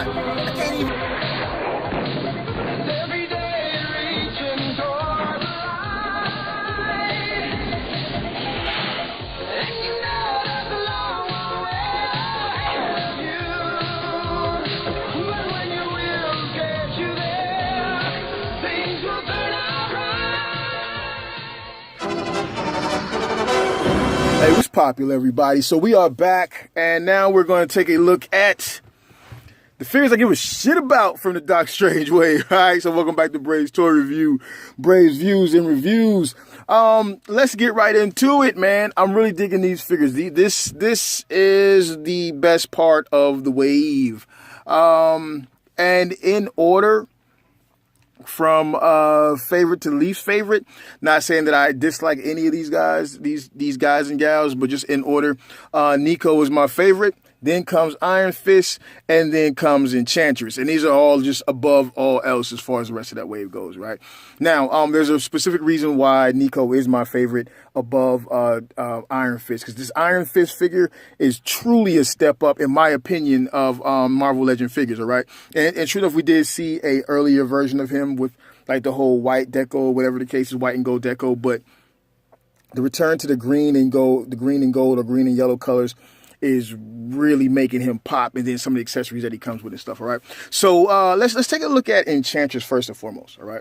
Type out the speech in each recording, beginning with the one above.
God. I can't even. Every day reaching toward the light. And you know that's a long way ahead of you. But when your will gets you there, things will turn out right. Hey, what's popular, everybody? So we are back, and now we're going to take a look at the figures I give a shit about from the Doc Strange way. All right, so welcome back to Braves Toy Review, Braves Views and Reviews. Let's get right into it, man. I'm really digging these figures. This is the best part of the wave. And in order from favorite to least favorite, not saying that I dislike any of these guys, these guys and gals, but just in order, Nico is my favorite. Then comes Iron Fist, and then comes Enchantress. And these are all just above all else as far as the rest of that wave goes, right? Now, there's a specific reason why Nico is my favorite above Iron Fist, because this Iron Fist figure is truly a step up, in my opinion, of Marvel Legend figures, all right? And true enough, we did see a earlier version of him with like the whole white deco, whatever the case is, white and gold deco, but the return to the green and gold or green and yellow colors is really making him pop, and then some of the accessories that he comes with and stuff, all right? So let's take a look at Enchantress first and foremost, all right?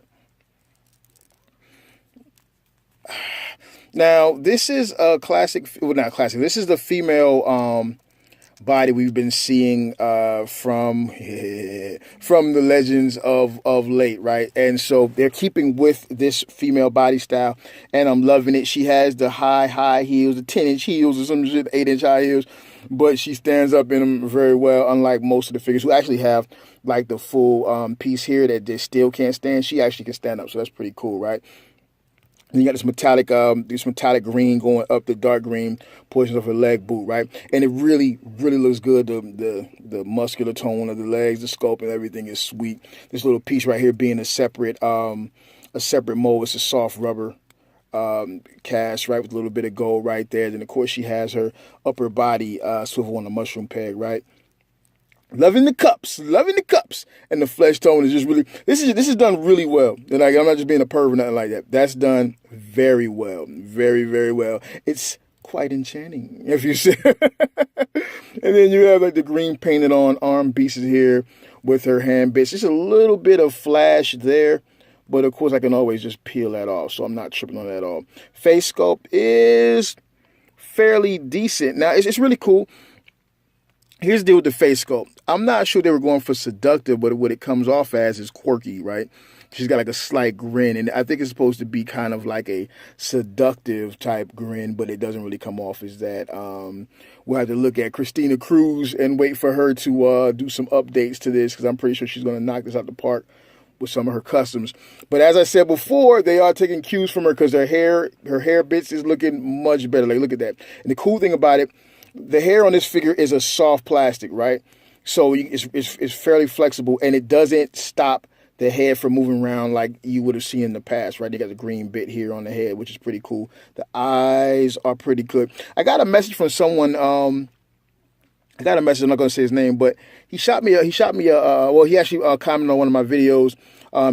Now, this is a classic, well, not classic, this is the female body we've been seeing from the Legends of late, right? And so they're keeping with this female body style, and I'm loving it. She has the high heels, the 10-inch heels or some shit, 8-inch high heels, but she stands up in them very well, unlike most of the figures who actually have like the full piece here that they still can't stand. She actually can stand up, so that's pretty cool, right? And you got this metallic green going up the dark green portions of her leg boot, right? And it really looks good. The muscular tone of the legs, the sculpt, and everything is sweet. This little piece right here being a separate mold. It's a soft rubber cast, right, with a little bit of gold right there. Then of course she has her upper body swivel on a mushroom peg, right? Loving the cups, and the flesh tone is just really. This is done really well, and I'm not just being a perv or nothing like that. That's done very well, very well. It's quite enchanting, if you say. And then you have like the green painted on arm pieces here with her hand bits. Just a little bit of flash there, but of course I can always just peel that off, so I'm not tripping on that at all. Face sculpt is fairly decent. Now it's really cool. Here's the deal with the face sculpt. I'm not sure they were going for seductive, but what it comes off as is quirky, right? She's got like a slight grin, and I think it's supposed to be kind of like a seductive type grin, but it doesn't really come off as that. We'll have to look at Christina Cruz and wait for her to do some updates to this, because I'm pretty sure she's going to knock this out the park with some of her customs. But as I said before, they are taking cues from her, because her hair bits is looking much better. Like, look at that. And the cool thing about it, the hair on this figure is a soft plastic, right? So it's fairly flexible, and it doesn't stop the head from moving around like you would have seen in the past, right? They got the green bit here on the head, which is pretty cool. The eyes are pretty good. I got a message from someone. I'm not going to say his name, but he actually commented on one of my videos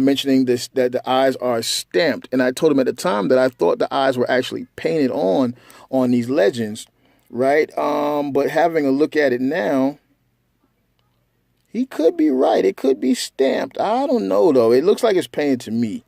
mentioning this, that the eyes are stamped. And I told him at the time that I thought the eyes were actually painted on these Legends, right? But having a look at it now, he could be right. It could be stamped. I don't know, though. It looks like it's painted to me.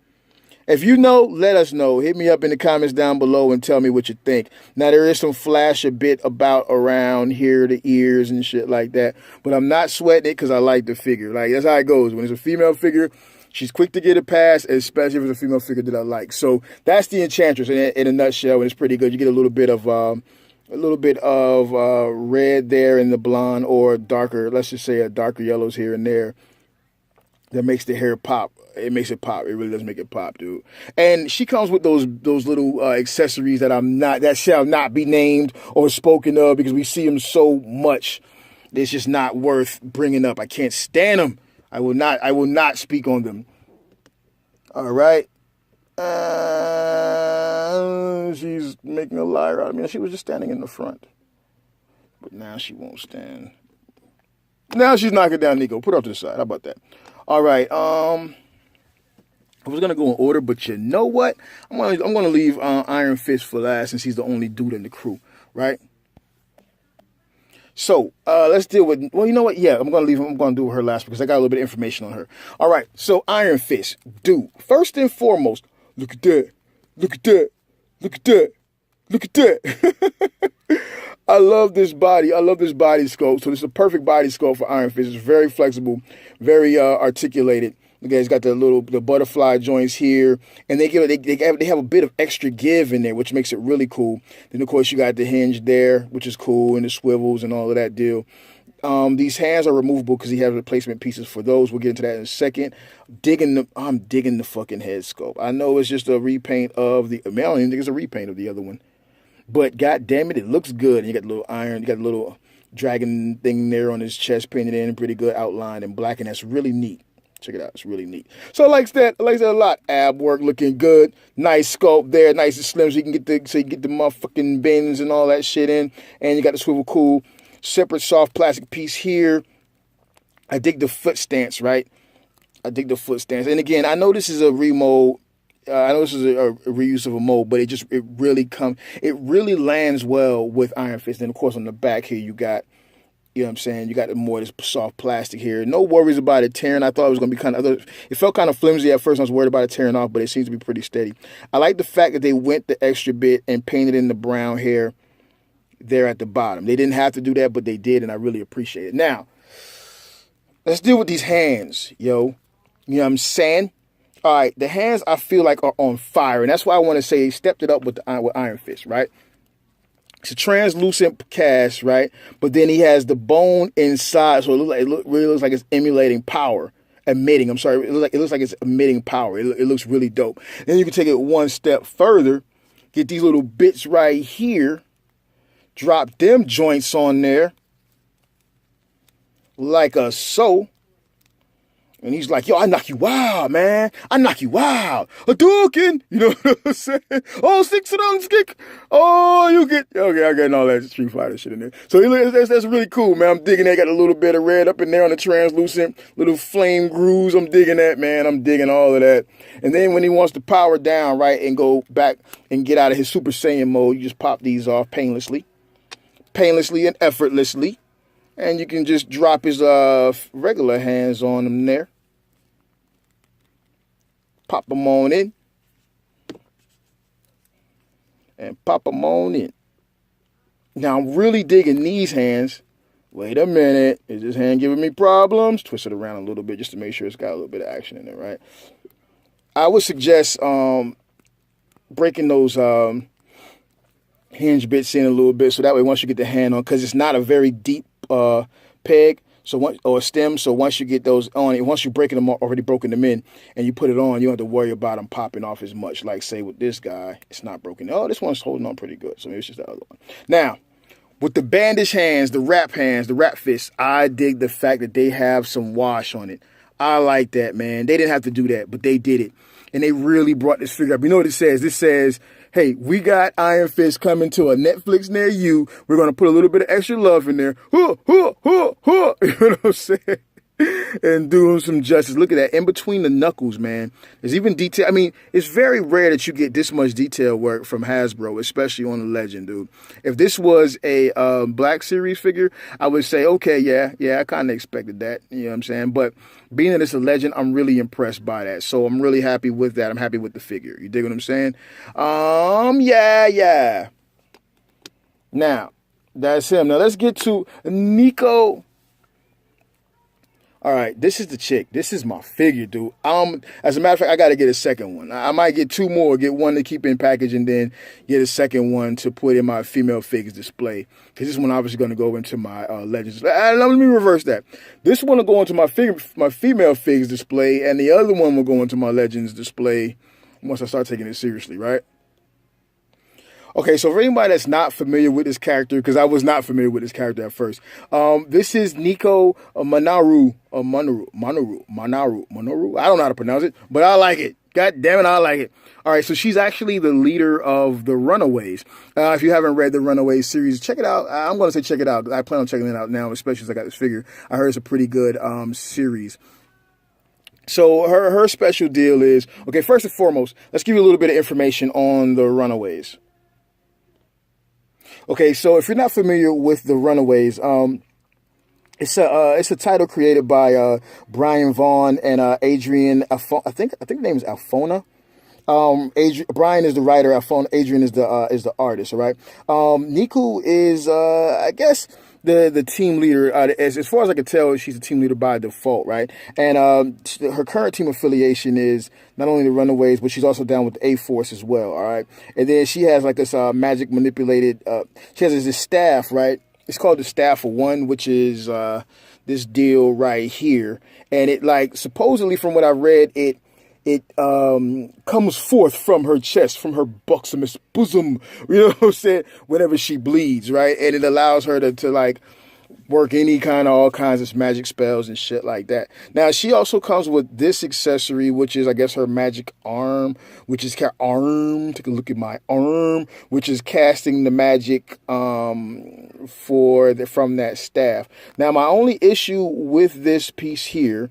If you know, let us know. Hit me up in the comments down below and tell me what you think. Now, there is some flash a bit about around here, the ears and shit like that. But I'm not sweating it because I like the figure. Like, that's how it goes. When it's a female figure, she's quick to get it past, especially if it's a female figure that I like. So that's the Enchantress in a nutshell, and it's pretty good. You get a little bit of red there in the blonde, or darker, let's just say a darker yellows here and there. That makes the hair pop. It makes it pop. It really does make it pop, dude. And she comes with those little accessories that shall not be named or spoken of, because we see them so much. It's just not worth bringing up. I can't stand them. I will not speak on them. All right. She's making a liar out of me. She was just standing in the front, but now she won't stand. Now she's knocking down Nico. Put her up to the side. How about that? All right. I was gonna go in order, but you know what? I'm gonna leave Iron Fist for last since he's the only dude in the crew, right? So let's deal with. Well, you know what? Yeah, I'm gonna do her last because I got a little bit of information on her. All right. So Iron Fist, dude. First and foremost, look at that. Look at that. Look at that. Look at that. I love this body. I love this body sculpt. So this is a perfect body sculpt for Iron Fist. It's very flexible, very articulated. Look at it, it's got the butterfly joints here, and they have a bit of extra give in there, which makes it really cool. Then of course you got the hinge there, which is cool, and the swivels and all of that deal. These hands are removable because he has replacement pieces for those. We'll get into that in a second. I'm digging the fucking head sculpt. I know it's just a repaint of the. I don't even think it's a repaint of the other one, but god damn it, it looks good. And you got the little iron, you got the little dragon thing there on his chest painted in, pretty good outline in black, and that's really neat. Check it out. It's really neat. So I like that. I like that a lot. Ab work looking good. Nice sculpt there. Nice and slim so you can get the motherfucking bends and all that shit in. And you got the swivel cool. Separate soft plastic piece here. I dig the foot stance, right? I dig the foot stance. And again, I know this is a remold. I know this is a reuse of a mold, but it really lands well with Iron Fist. And of course on the back here you got, you know what I'm saying? You got more of this soft plastic here. No worries about it tearing. I thought it was going to be it felt kind of flimsy at first. I was worried about it tearing off, but it seems to be pretty steady. I like the fact that they went the extra bit and painted in the brown hair there at the bottom. They didn't have to do that, but they did, and I really appreciate it. Now, let's deal with these hands, yo. You know what I'm saying? All right, the hands I feel like are on fire, and that's why I want to say he stepped it up with Iron Fist, right? It's a translucent cast, right? But then he has the bone inside, so really looks like it's emulating power. Emitting, I'm sorry. It looks like it's emitting power. It looks really dope. Then you can take it one step further, get these little bits right here, drop them joints on there, like a so. And he's like, yo, I knock you out, man. I knock you out. Hadouken. You know what I'm saying? Oh, 6 rounds kick. Oh, you get. Okay, I'm getting all that Street Fighter shit in there. So that's really cool, man. I'm digging that. Got a little bit of red up in there on the translucent little flame grooves. I'm digging that, man. I'm digging all of that. And then when he wants to power down, right, and go back and get out of his Super Saiyan mode, you just pop these off painlessly and effortlessly. And you can just drop his regular hands on him there. Pop them on in. And pop them on in. Now, I'm really digging these hands. Wait a minute. Is this hand giving me problems? Twist it around a little bit just to make sure it's got a little bit of action in it, right? I would suggest breaking those hinge bits in a little bit so that way once you get the hand on, because it's not a very deep peg or stem, so once you get those on, once you break them already broken them in and you put it on, you don't have to worry about them popping off as much. Like say with this guy, it's not broken. Oh, this one's holding on pretty good, so maybe it's just the other one. Now with the bandage hands, the wrap fists, I dig the fact that they have some wash on it. I like that, man. They didn't have to do that, but they did it, and they really brought this figure up. You know what it says? This says, hey, we got Iron Fist coming to a Netflix near you. We're going to put a little bit of extra love in there. You know what I'm saying? And do him some justice. Look at that. In between the knuckles, man. There's even detail. I mean, it's very rare that you get this much detail work from Hasbro, especially on the Legend, dude. If this was a Black Series figure, I would say, okay, yeah, I kind of expected that. You know what I'm saying? But being that it's a Legend, I'm really impressed by that. So I'm really happy with that. I'm happy with the figure. You dig what I'm saying? Yeah. Now, that's him. Now, let's get to Nico. All right, this is the chick. This is my figure, dude. As a matter of fact, I got to get a second one. I might get 2 more, get one to keep in package, and then get a second one to put in my female figures display. Because this one obviously going to go into my Legends. Let me reverse that. This one will go into my female figures display, and the other one will go into my Legends display once I start taking it seriously, right? Okay, so for anybody that's not familiar with this character, because I was not familiar with this character at first, this is Nico Monoru, Monoru. I don't know how to pronounce it, but I like it. God damn it, I like it. All right, so she's actually the leader of the Runaways. If you haven't read the Runaways series, check it out. I'm going to say check it out. I plan on checking it out now, especially since I got this figure. I heard it's a pretty good series. So her special deal is, okay, first and foremost, let's give you a little bit of information on the Runaways. Okay, so if you're not familiar with the Runaways, it's a title created by Brian Vaughn and Adrian. I think the name is Alfona. Brian is the writer. Adrian is the artist. All right. Nico is I guess the team leader. As far as I can tell, she's a team leader by default, right? And her current team affiliation is not only the Runaways, but she's also down with the A-Force as well. All right. And then she has like this magic manipulated. She has this staff, right? It's called the Staff of One, which is this deal right here. And it, like, supposedly from what I read, it comes forth from her chest, from her buxomous bosom, you know what I'm saying, whenever she bleeds, right? And it allows her to like work all kinds of magic spells and shit like that. Now, she also comes with this accessory, which is, I guess, her magic arm, which is take a look at my arm, which is casting the magic from that staff. Now, my only issue with this piece here,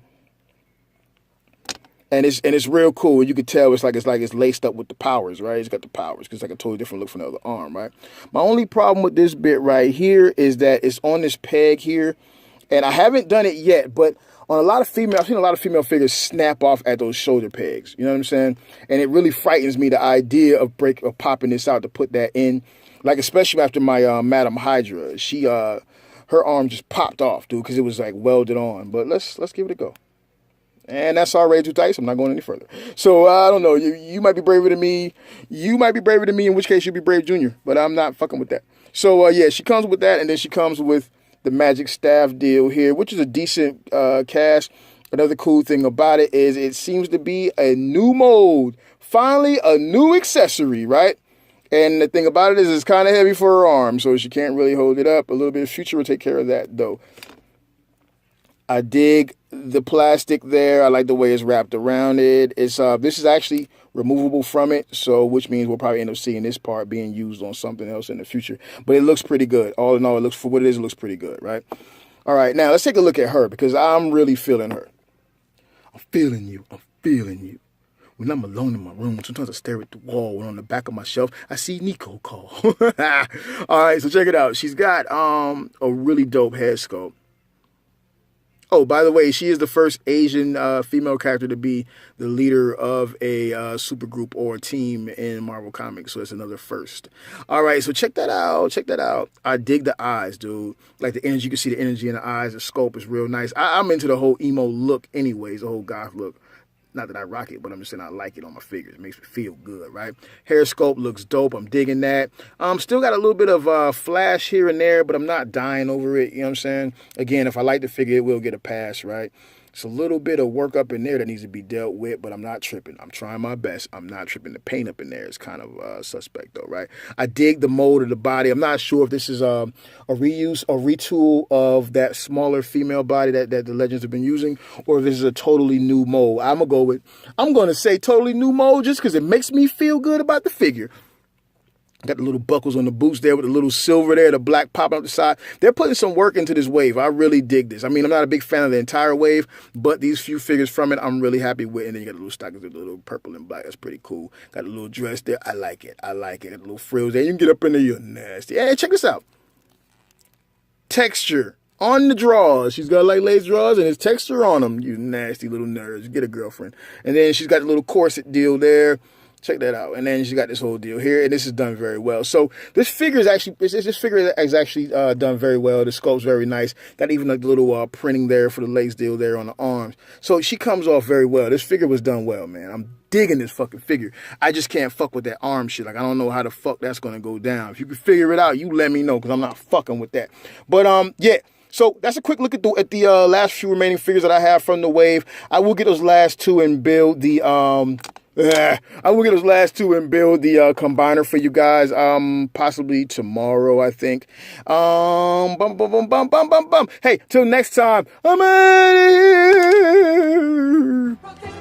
and it's real cool. You could tell it's laced up with the powers, right? It's got the powers because it's like a totally different look from the other arm, right? My only problem with this bit right here is that it's on this peg here, and I haven't done it yet, but I've seen a lot of female figures snap off at those shoulder pegs. You know what I'm saying? And it really frightens me, the idea of popping this out to put that in, like especially after my Madam Hydra. Her arm just popped off, dude, because it was like welded on. But let's give it a go. And that's already too tight, so I'm not going any further. So, I don't know. You might be braver than me. You might be braver than me, in which case you'll be Brave Junior. But I'm not fucking with that. So, yeah, she comes with that, and then she comes with the magic staff deal here, which is a decent cast. Another cool thing about it is it seems to be a new mold. Finally, a new accessory, right? And the thing about it is it's kind of heavy for her arm, so she can't really hold it up. A little bit of future will take care of that, though. I dig the plastic there. I like the way it's wrapped around it. This is actually removable from it, so which means we'll probably end up seeing this part being used on something else in the future. But it looks pretty good. All in all, it looks, for what it is, it looks pretty good, right? All right, now let's take a look at her, because I'm really feeling her. I'm feeling you. I'm feeling you. When I'm alone in my room, sometimes I stare at the wall, and on the back of my shelf, I see Nico call. All right, so check it out. She's got a really dope head sculpt. Oh, by the way, she is the first Asian female character to be the leader of a supergroup or team in Marvel Comics, so it's another first. All right, so check that out. Check that out. I dig the eyes, dude. Like the energy, you can see the energy in the eyes. The sculpt is real nice. I'm into the whole emo look anyways, the whole goth look. Not that I rock it, but I'm just saying I like it on my figures. It makes me feel good, right? Hair sculpt looks dope. I'm digging that. Still got a little bit of flash here and there, but I'm not dying over it. You know what I'm saying? Again, if I like the figure, it will get a pass, right? It's a little bit of work up in there that needs to be dealt with, but I'm not tripping. I'm trying my best. I'm not tripping. The paint up in there is kind of suspect, though, right? I dig the mold of the body. I'm not sure if this is a reuse or retool of that smaller female body that the Legends have been using, or if this is a totally new mold. I'm going to say totally new mold just because it makes me feel good about the figure. Got the little buckles on the boots there with the little silver there, the black popping up the side. They're putting some work into this wave. I really dig this. I mean, I'm not a big fan of the entire wave, but these few figures from it, I'm really happy with. And then you got the little stockings with the little purple and black. That's pretty cool. Got a little dress there. I like it. I like it. Got the little frills there. You can get up in there. You're nasty. Hey, check this out. Texture on the drawers. She's got like lace drawers and there's texture on them. You nasty little nerds. Get a girlfriend. And then she's got the little corset deal there. Check that out. And then she's got this whole deal here, and this is done very well. So this figure is actually done very well. The sculpt's very nice. Got even like the little printing there for the lace deal there on the arms. So she comes off very well. This figure was done well, man. I'm digging this fucking figure. I just can't fuck with that arm shit. Like, I don't know how the fuck that's gonna go down. If you can figure it out, you let me know, because I'm not fucking with that. But yeah. So that's a quick look at the last few remaining figures that I have from the wave. I will get those last two and build the I'm gonna get those last two and build the combiner for you guys. Possibly tomorrow, I think. Bum bum bum bum bum bum bum. Hey, till next time. I'm out of here.